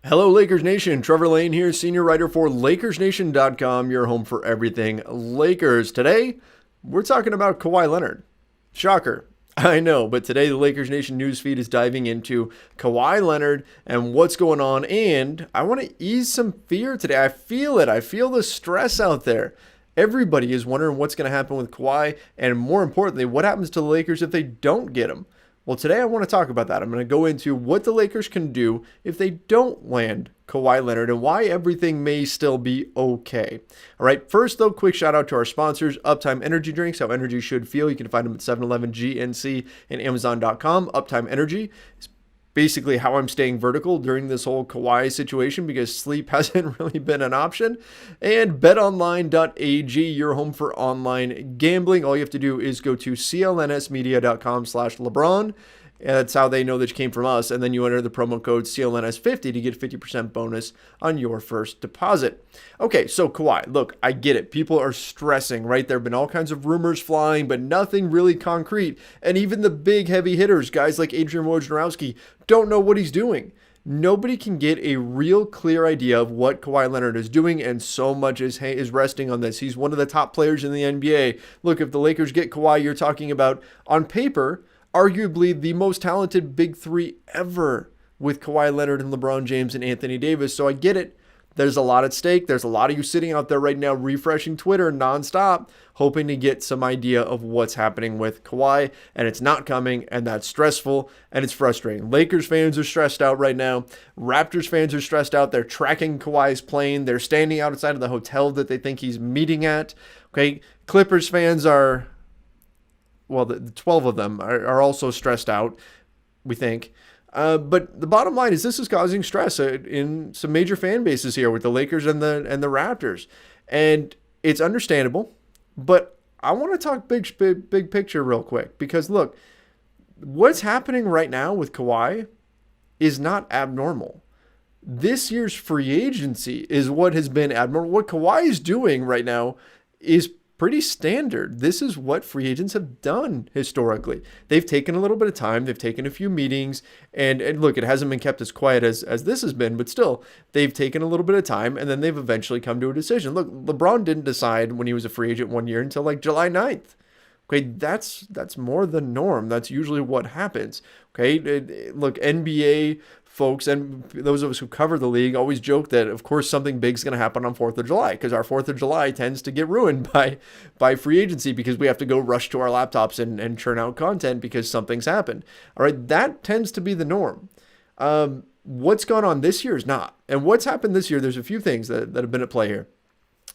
Hello, Lakers Nation. Trevor Lane here, senior writer for LakersNation.com, your home for everything Lakers. Today, we're talking about Kawhi Leonard. Shocker. I know, but today the Lakers Nation newsfeed is diving into Kawhi Leonard and what's going on, and I want to ease some fear today. I feel it. I feel the stress out there. Everybody is wondering what's going to happen with Kawhi, and more importantly, what happens to the Lakers if they don't get him. Well, today I want to talk about that. I'm going to go into what the Lakers can do if they don't land Kawhi Leonard and why everything may still be okay. All right, first though, quick shout out to our sponsors, Uptime Energy Drinks, how energy should feel. You can find them at 7-Eleven, GNC, and Amazon.com. Uptime Energy is basically how I'm staying vertical during this whole Kawhi situation because sleep hasn't really been an option. And betonline.ag, your home for online gambling. All you have to do is go to clnsmedia.com/LeBron. And that's how they know that you came from us. And then you enter the promo code CLNS50 to get a 50% bonus on your first deposit. Okay, so Kawhi, look, I get it. People are stressing, right? There have been all kinds of rumors flying, but nothing really concrete. And even the big heavy hitters, guys like Adrian Wojnarowski, don't know what he's doing. Nobody can get a real clear idea of what Kawhi Leonard is doing, and so much is resting on this. He's one of the top players in the NBA. Look, if the Lakers get Kawhi, you're talking about, on paper, arguably the most talented big three ever with Kawhi Leonard and LeBron James and Anthony Davis. So I get it. There's a lot at stake. There's a lot of you sitting out there right now refreshing Twitter nonstop, hoping to get some idea of what's happening with Kawhi, and it's not coming, and that's stressful, and it's frustrating. Lakers fans are stressed out right now. Raptors fans are stressed out. They're tracking Kawhi's plane. They're standing outside of the hotel that they think he's meeting at. Okay, Clippers fans are... well, the 12 of them are also stressed out, we think. But the bottom line is this is causing stress in some major fan bases here with the Lakers and the Raptors. And it's understandable, but I want to talk big picture real quick. Because, look, what's happening right now with Kawhi is not abnormal. This year's free agency is what has been abnormal. What Kawhi is doing right now is pretty standard. This is what free agents have done historically. They've taken a little bit of time. They've taken a few meetings. And look, it hasn't been kept as quiet as this has been, but still, they've taken a little bit of time, and then they've eventually come to a decision. Look, LeBron didn't decide when he was a free agent 1 year until like July 9th. Okay, that's more the norm. That's usually what happens. Okay, look, NBA folks and those of us who cover the league always joke that, of course, something big is going to happen on 4th of July because our 4th of July tends to get ruined by free agency because we have to go rush to our laptops and churn out content because something's happened. All right, that tends to be the norm. What's gone on this year is not. And what's happened this year, there's a few things that have been at play here.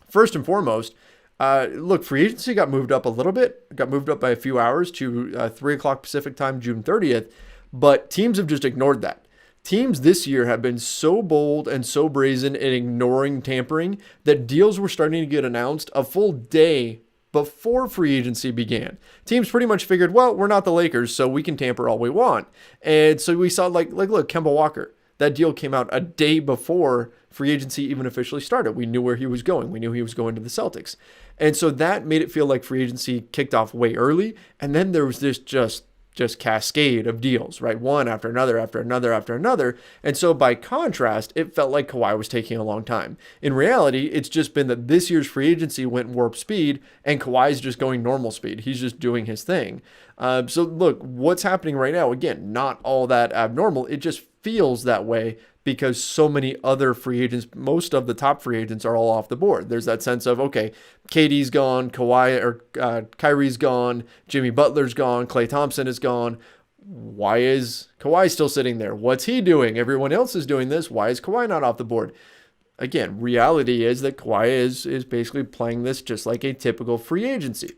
First and foremost, look, free agency got moved up a little bit, got moved up by a few hours to 3 o'clock Pacific time, June 30th, but teams have just ignored that. Teams this year have been so bold and so brazen in ignoring tampering that deals were starting to get announced a full day before free agency began. Teams pretty much figured, well, we're not the Lakers, so we can tamper all we want. And so we saw, look, Kemba Walker. That deal came out a day before free agency even officially started. We knew where he was going. We knew he was going to the Celtics. And so that made it feel like free agency kicked off way early. And then there was this just cascade of deals, right? One after another, after another, after another. And so by contrast, it felt like Kawhi was taking a long time. In reality, it's just been that this year's free agency went warp speed and Kawhi's just going normal speed. He's just doing his thing. So look, what's happening right now, again, not all that abnormal. It just feels that way because so many other free agents, most of the top free agents are all off the board. There's that sense of, okay, KD's gone, Kyrie's gone, Jimmy Butler's gone, Klay Thompson is gone. Why is Kawhi still sitting there? What's he doing? Everyone else is doing this. Why is Kawhi not off the board? Again, reality is that Kawhi is basically playing this just like a typical free agency.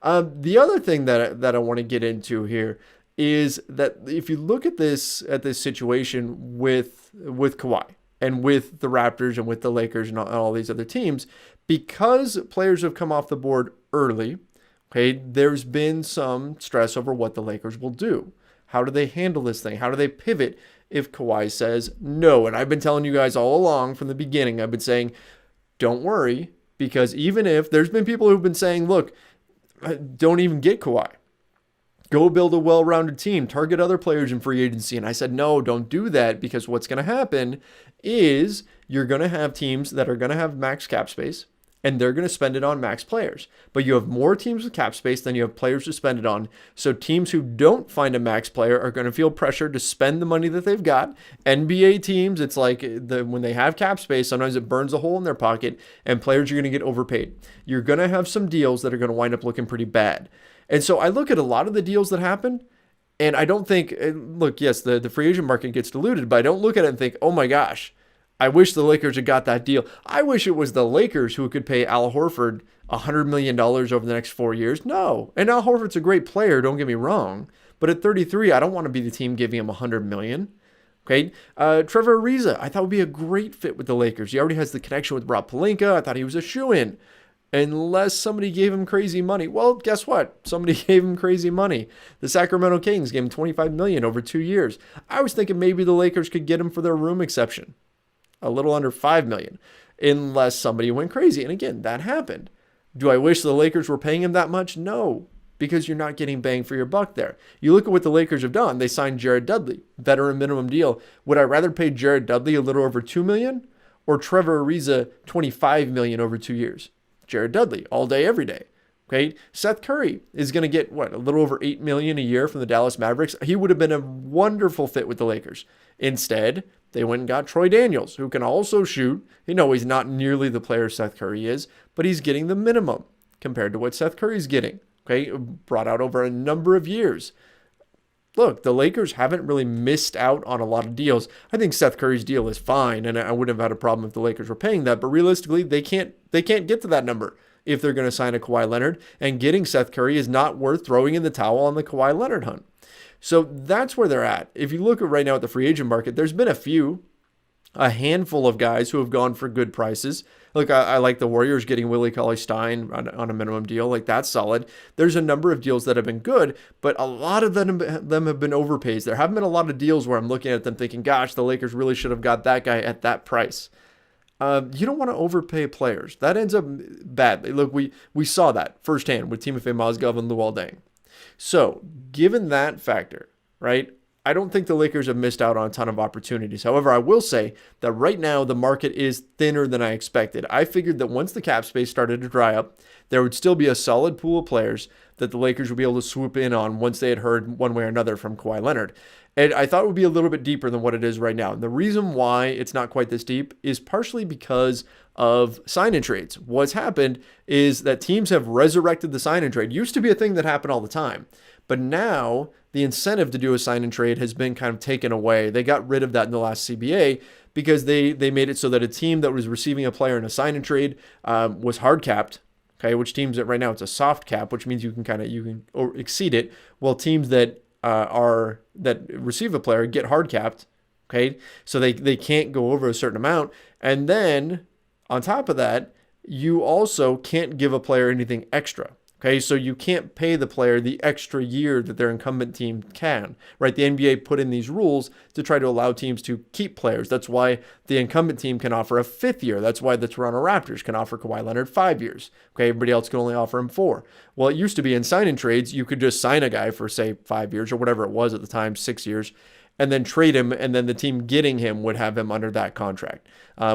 The other thing that I want to get into here is that if you look at this situation with Kawhi and with the Raptors and with the Lakers and all these other teams, because players have come off the board early, okay, there's been some stress over what the Lakers will do. How do they handle this thing? How do they pivot if Kawhi says no? And I've been telling you guys all along from the beginning, I've been saying, don't worry, because even if there's been people who've been saying, look, don't even get Kawhi. Go build a well-rounded team, target other players in free agency. And I said, no, don't do that, because what's going to happen is you're going to have teams that are going to have max cap space, and they're going to spend it on max players. But you have more teams with cap space than you have players to spend it on. So teams who don't find a max player are going to feel pressure to spend the money that they've got. NBA teams, it's like when they have cap space, sometimes it burns a hole in their pocket, and players are going to get overpaid. You're going to have some deals that are going to wind up looking pretty bad. And so I look at a lot of the deals that happen, and I don't think, look, yes, the free agent market gets diluted, but I don't look at it and think, oh my gosh, I wish the Lakers had got that deal. I wish it was the Lakers who could pay Al Horford $100 million over the next 4 years. No. And Al Horford's a great player, don't get me wrong. But at 33, I don't want to be the team giving him $100 million. Okay. Trevor Ariza, I thought would be a great fit with the Lakers. He already has the connection with Rob Pelinka. I thought he was a shoo-in. Unless somebody gave him crazy money. Well, guess what? Somebody gave him crazy money. The Sacramento Kings gave him $25 million over 2 years. I was thinking maybe the Lakers could get him for their room exception. A little under $5 million, unless somebody went crazy. And again, that happened. Do I wish the Lakers were paying him that much? No, because you're not getting bang for your buck there. You look at what the Lakers have done. They signed Jared Dudley, veteran minimum deal. Would I rather pay Jared Dudley a little over $2 million or Trevor Ariza $25 million over 2 years? Jared Dudley, all day, every day. Okay, Seth Curry is going to get, a little over $8 million a year from the Dallas Mavericks. He would have been a wonderful fit with the Lakers. Instead, they went and got Troy Daniels, who can also shoot. He's not nearly the player Seth Curry is, but he's getting the minimum compared to what Seth Curry's getting. Okay, brought out over a number of years. Look, the Lakers haven't really missed out on a lot of deals. I think Seth Curry's deal is fine, and I wouldn't have had a problem if the Lakers were paying that. But realistically, they can't get to that number if they're going to sign a Kawhi Leonard. And getting Seth Curry is not worth throwing in the towel on the Kawhi Leonard hunt. So that's where they're at. If you look at right now at the free agent market, there's been a handful of guys who have gone for good prices. Look, I like the Warriors getting Willie Cauley-Stein on a minimum deal. Like, that's solid. There's a number of deals that have been good, but a lot of them have been overpays. There haven't been a lot of deals where I'm looking at them thinking, gosh, the Lakers really should have got that guy at that price. You don't want to overpay players. That ends up badly. Look, we saw that firsthand with Timofey Mozgov and Luol Deng. So, given that factor, right, I don't think the Lakers have missed out on a ton of opportunities. However, I will say that right now the market is thinner than I expected. I figured that once the cap space started to dry up, there would still be a solid pool of players that the Lakers would be able to swoop in on once they had heard one way or another from Kawhi Leonard. And I thought it would be a little bit deeper than what it is right now. And the reason why it's not quite this deep is partially because of sign-in trades. What's happened is that teams have resurrected the sign-in trade. It used to be a thing that happened all the time. But now the incentive to do a sign-in trade has been kind of taken away. They got rid of that in the last CBA because they made it so that a team that was receiving a player in a sign-in trade was hard capped. Okay, which teams that right now it's a soft cap, which means you can exceed it. While teams that receive a player get hard capped. Okay, so they can't go over a certain amount, and then on top of that, you also can't give a player anything extra. Okay, so you can't pay the player the extra year that their incumbent team can, right? The NBA put in these rules to try to allow teams to keep players. That's why the incumbent team can offer a 5th year. That's why the Toronto Raptors can offer Kawhi Leonard 5 years. Okay, everybody else can only offer him 4. Well, it used to be in sign-in trades, you could just sign a guy for, say, 5 years or whatever it was at the time, 6 years, and then trade him, and then the team getting him would have him under that contract,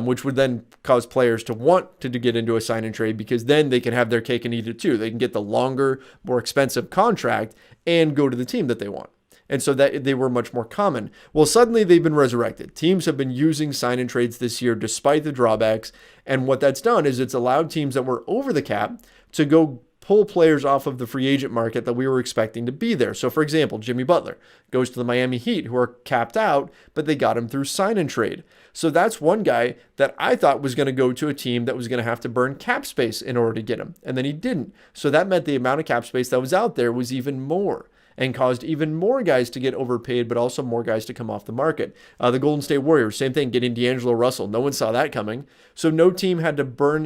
which would then cause players to want to get into a sign-in trade because then they can have their cake and eat it too. They can get the longer, more expensive contract and go to the team that they want. And so that they were much more common. Well, suddenly they've been resurrected. Teams have been using sign-in trades this year despite the drawbacks, and what that's done is it's allowed teams that were over the cap to go pull players off of the free agent market that we were expecting to be there. So, for example, Jimmy Butler goes to the Miami Heat, who are capped out, but they got him through sign and trade. So that's one guy that I thought was going to go to a team that was going to have to burn cap space in order to get him, and then he didn't. So that meant the amount of cap space that was out there was even more and caused even more guys to get overpaid, but also more guys to come off the market. The Golden State Warriors, same thing, getting D'Angelo Russell. No one saw that coming. So no team had to burn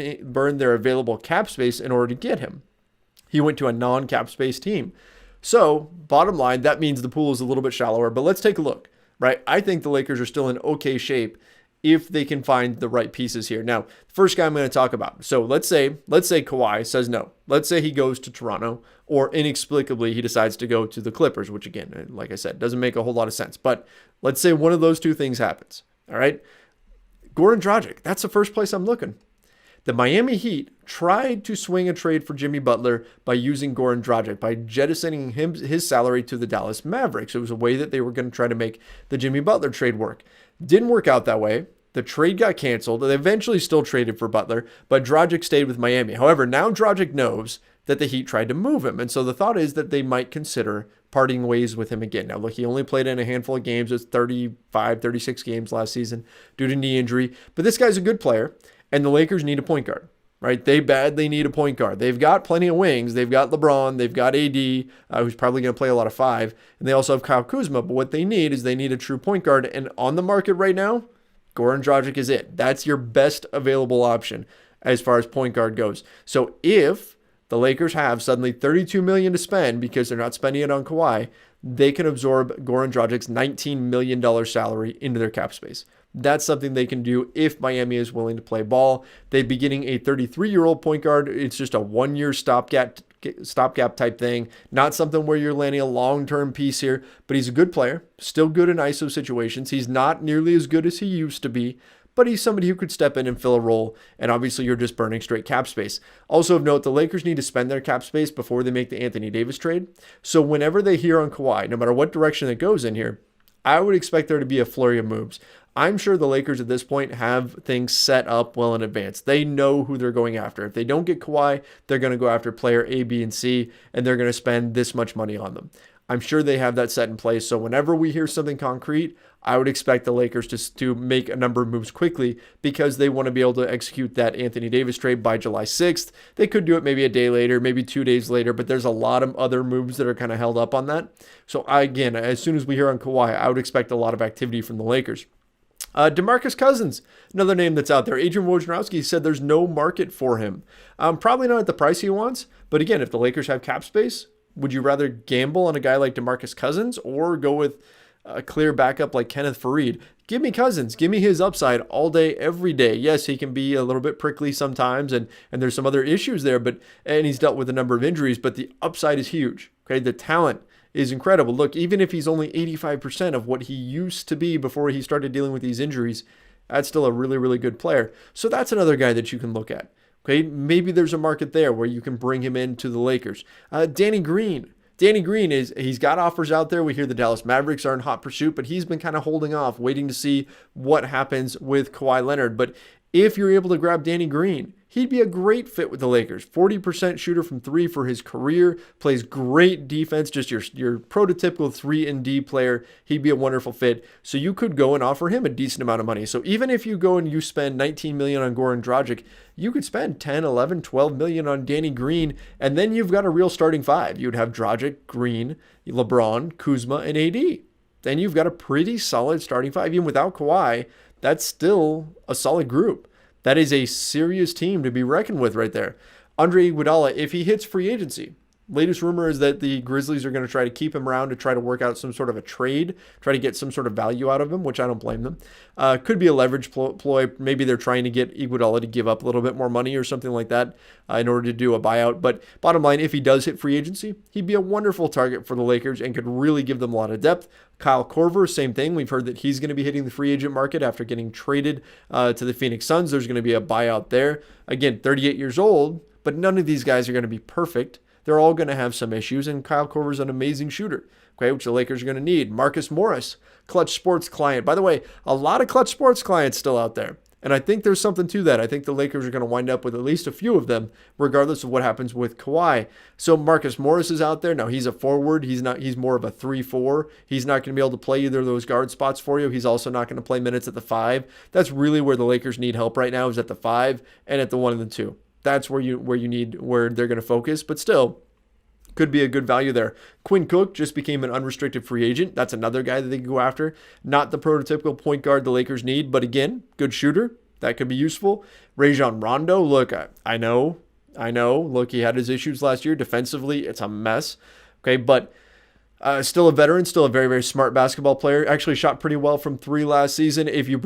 their available cap space in order to get him. He went to a non-cap space team. So, bottom line, that means the pool is a little bit shallower. But let's take a look, right? I think the Lakers are still in okay shape if they can find the right pieces here. Now, the first guy I'm going to talk about. So let's say Kawhi says no. Let's say he goes to Toronto, or inexplicably he decides to go to the Clippers, which again, like I said, doesn't make a whole lot of sense. But let's say one of those two things happens. All right. Goran Dragic, that's the first place I'm looking. The Miami Heat tried to swing a trade for Jimmy Butler by using Goran Dragic, by jettisoning his salary to the Dallas Mavericks. It was a way that they were going to try to make the Jimmy Butler trade work. Didn't work out that way. The trade got canceled. They eventually still traded for Butler, but Dragic stayed with Miami. However, now Dragic knows that the Heat tried to move him, and so the thought is that they might consider parting ways with him again. Now, look, he only played in a handful of games. It's 35, 36 games last season due to knee injury, but this guy's a good player. And the Lakers need a point guard, right? They badly need a point guard. They've got plenty of wings. They've got LeBron. They've got AD, who's probably going to play a lot of 5. And they also have Kyle Kuzma. But what they need is they need a true point guard. And on the market right now, Goran Dragic is it. That's your best available option as far as point guard goes. So if the Lakers have suddenly $32 million to spend because they're not spending it on Kawhi, they can absorb Goran Dragic's $19 million salary into their cap space. That's something they can do if Miami is willing to play ball. They'd be getting a 33-year-old point guard. It's just a one-year stopgap type thing, not something where you're landing a long-term piece here, but he's a good player, still good in ISO situations. He's not nearly as good as he used to be, but he's somebody who could step in and fill a role, and obviously you're just burning straight cap space. Also of note, the Lakers need to spend their cap space before they make the Anthony Davis trade. So whenever they hear on Kawhi, no matter what direction it goes in here, I would expect there to be a flurry of moves. I'm sure the Lakers at this point have things set up well in advance. They know who they're going after. If they don't get Kawhi, they're going to go after player A, B, and C, and they're going to spend this much money on them. I'm sure they have that set in place. So whenever we hear something concrete, I would expect the Lakers to make a number of moves quickly because they want to be able to execute that Anthony Davis trade by July 6th. They could do it maybe a day later, maybe 2 days later, but there's a lot of other moves that are kind of held up on that. So again, as soon as we hear on Kawhi, I would expect a lot of activity from the Lakers. DeMarcus Cousins, another name that's out there. Adrian Wojnarowski said there's no market for him. Probably not at the price he wants, but again, if the Lakers have cap space, would you rather gamble on a guy like DeMarcus Cousins or go with a clear backup like Kenneth Faried? Give me Cousins. Give me his upside all day, every day. Yes, he can be a little bit prickly sometimes, and there's some other issues there, and he's dealt with a number of injuries, but the upside is huge. Okay, the talent is incredible. Look, even if he's only 85% of what he used to be before he started dealing with these injuries, that's still a really, really good player. So that's another guy that you can look at. Okay, maybe there's a market there where you can bring him into the Lakers. Danny Green. He's got offers out there. We hear the Dallas Mavericks are in hot pursuit, but he's been kind of holding off, waiting to see what happens with Kawhi Leonard. But if you're able to grab Danny Green, he'd be a great fit with the Lakers. 40% shooter from 3 for his career, plays great defense, just your prototypical 3-and-D player. He'd be a wonderful fit. So you could go and offer him a decent amount of money. So even if you go and you spend $19 million on Goran Dragic, you could spend 10, 11, 12 million on Danny Green, and then you've got a real starting 5. You'd have Dragic, Green, LeBron, Kuzma, and AD. Then you've got a pretty solid starting 5. Even without Kawhi, that's still a solid group. That is a serious team to be reckoned with right there. Andre Iguodala, if he hits free agency, latest rumor is that the Grizzlies are going to try to keep him around to try to work out some sort of a trade, try to get some sort of value out of him, which I don't blame them. Could be a leverage ploy. Maybe they're trying to get Iguodala to give up a little bit more money or something like that in order to do a buyout. But bottom line, if he does hit free agency, he'd be a wonderful target for the Lakers and could really give them a lot of depth. Kyle Korver, same thing. We've heard that he's going to be hitting the free agent market after getting traded to the Phoenix Suns. There's going to be a buyout there. Again, 38 years old, but none of these guys are going to be perfect. They're all going to have some issues, and Kyle Korver's an amazing shooter, okay, which the Lakers are going to need. Marcus Morris, Clutch Sports client. By the way, a lot of Clutch Sports clients still out there, and I think there's something to that. I think the Lakers are going to wind up with at least a few of them, regardless of what happens with Kawhi. So Marcus Morris is out there. Now, he's a forward. He's more of a 3-4. He's not going to be able to play either of those guard spots for you. He's also not going to play minutes at the 5. That's really where the Lakers need help right now, is at the 5 and at the 1 and the 2. That's where they're going to focus, but still could be a good value there. Quinn Cook just became an unrestricted free agent. That's another guy that they can go after. Not the prototypical point guard the Lakers need, but again, good shooter. That could be useful. Rajon Rondo, look, I know. Look, he had his issues last year. Defensively, it's a mess. Okay, but Still a veteran, still a very, very smart basketball player. Actually shot pretty well from three last season. If you're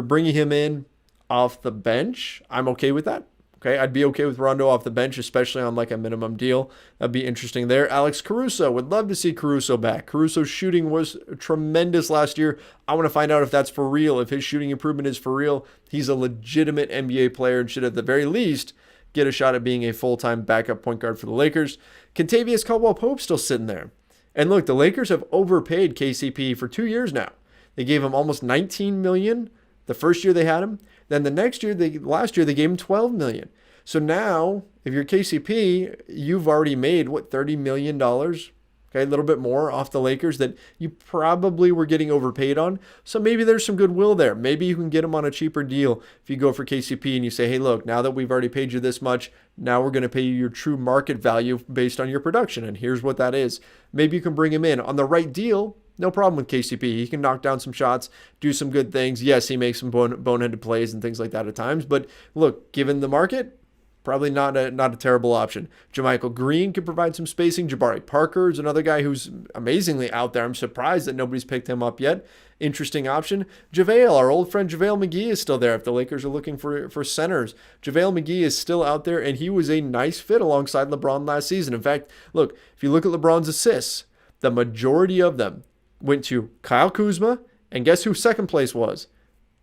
bringing him in off the bench, I'm okay with that. Okay, I'd be okay with Rondo off the bench, especially on like a minimum deal. That'd be interesting there. Alex Caruso, would love to see Caruso back. Caruso's shooting was tremendous last year. I want to find out if that's for real. If his shooting improvement is for real, he's a legitimate NBA player and should at the very least get a shot at being a full-time backup point guard for the Lakers. Kentavious Caldwell-Pope still sitting there. And look, the Lakers have overpaid KCP for 2 years now. They gave him almost $19 million the first year they had him. Then the next year, last year, they gave him $12 million. So now, if you're KCP, you've already made, $30 million? Okay, a little bit more off the Lakers that you probably were getting overpaid on. So maybe there's some goodwill there. Maybe you can get him on a cheaper deal if you go for KCP and you say, hey, look, now that we've already paid you this much, now we're going to pay you your true market value based on your production. And here's what that is. Maybe you can bring him in on the right deal. No problem with KCP. He can knock down some shots, do some good things. Yes, he makes some boneheaded plays and things like that at times. But look, given the market, probably not a terrible option. JaMychal Green could provide some spacing. Jabari Parker is another guy who's amazingly out there. I'm surprised that nobody's picked him up yet. Interesting option. JaVale, our old friend JaVale McGee is still there. If the Lakers are looking for centers, JaVale McGee is still out there, and he was a nice fit alongside LeBron last season. In fact, look, if you look at LeBron's assists, the majority of them went to Kyle Kuzma, and guess who second place was?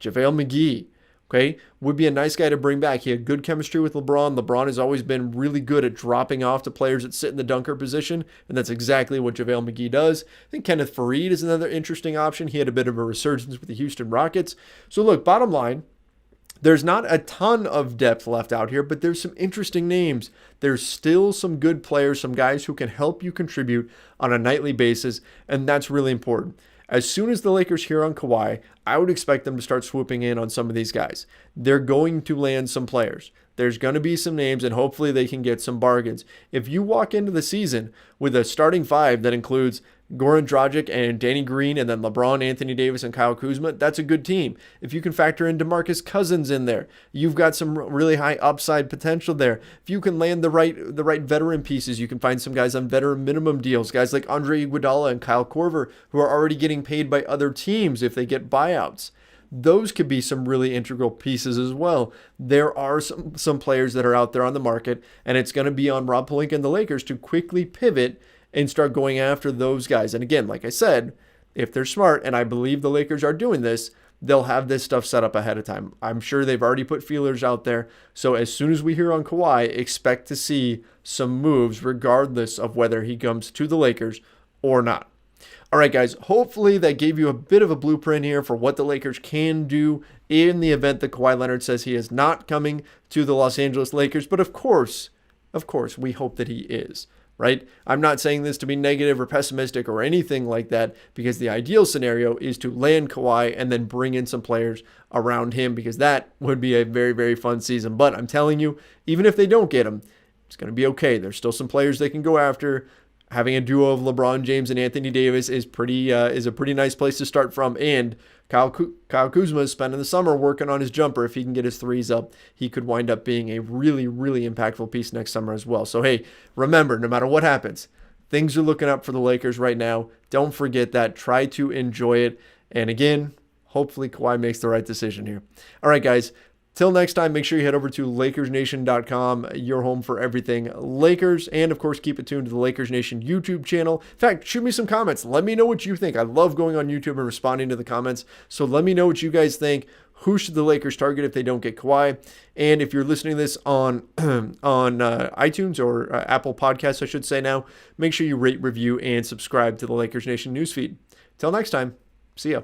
JaVale McGee. Okay, would be a nice guy to bring back. He had good chemistry with LeBron. LeBron has always been really good at dropping off to players that sit in the dunker position, and that's exactly what JaVale McGee does. I think Kenneth Faried is another interesting option. He had a bit of a resurgence with the Houston Rockets. So look, bottom line, there's not a ton of depth left out here, but there's some interesting names. There's still some good players, some guys who can help you contribute on a nightly basis, and that's really important. As soon as the Lakers hear on Kawhi, I would expect them to start swooping in on some of these guys. They're going to land some players. There's going to be some names, and hopefully they can get some bargains. If you walk into the season with a starting five that includes Goran Dragic and Danny Green and then LeBron, Anthony Davis, and Kyle Kuzma, that's a good team. If you can factor in DeMarcus Cousins in there, you've got some really high upside potential there. If you can land the right veteran pieces, you can find some guys on veteran minimum deals, guys like Andre Iguodala and Kyle Korver, who are already getting paid by other teams if they get buyouts. Those could be some really integral pieces as well. There are some players that are out there on the market, and it's going to be on Rob Pelinka and the Lakers to quickly pivot and start going after those guys. And again, like I said, if they're smart, and I believe the Lakers are doing this, they'll have this stuff set up ahead of time. I'm sure they've already put feelers out there. So as soon as we hear on Kawhi, expect to see some moves regardless of whether he comes to the Lakers or not. All right, guys, hopefully that gave you a bit of a blueprint here for what the Lakers can do in the event that Kawhi Leonard says he is not coming to the Los Angeles Lakers. But of course, we hope that he is, right? I'm not saying this to be negative or pessimistic or anything like that, because the ideal scenario is to land Kawhi and then bring in some players around him, because that would be a very, very fun season. But I'm telling you, even if they don't get him, it's going to be okay. There's still some players they can go after. Having a duo of LeBron James and Anthony Davis is a pretty nice place to start from. And Kyle Kuzma is spending the summer working on his jumper. If he can get his threes up, he could wind up being a really, really impactful piece next summer as well. So, hey, remember, no matter what happens, things are looking up for the Lakers right now. Don't forget that. Try to enjoy it. And again, hopefully Kawhi makes the right decision here. All right, guys. Till next time, make sure you head over to LakersNation.com, your home for everything Lakers. And, of course, keep it tuned to the Lakers Nation YouTube channel. In fact, shoot me some comments. Let me know what you think. I love going on YouTube and responding to the comments. So let me know what you guys think. Who should the Lakers target if they don't get Kawhi? And if you're listening to this on iTunes or Apple Podcasts, I should say now, make sure you rate, review, and subscribe to the Lakers Nation newsfeed. Till next time, see ya.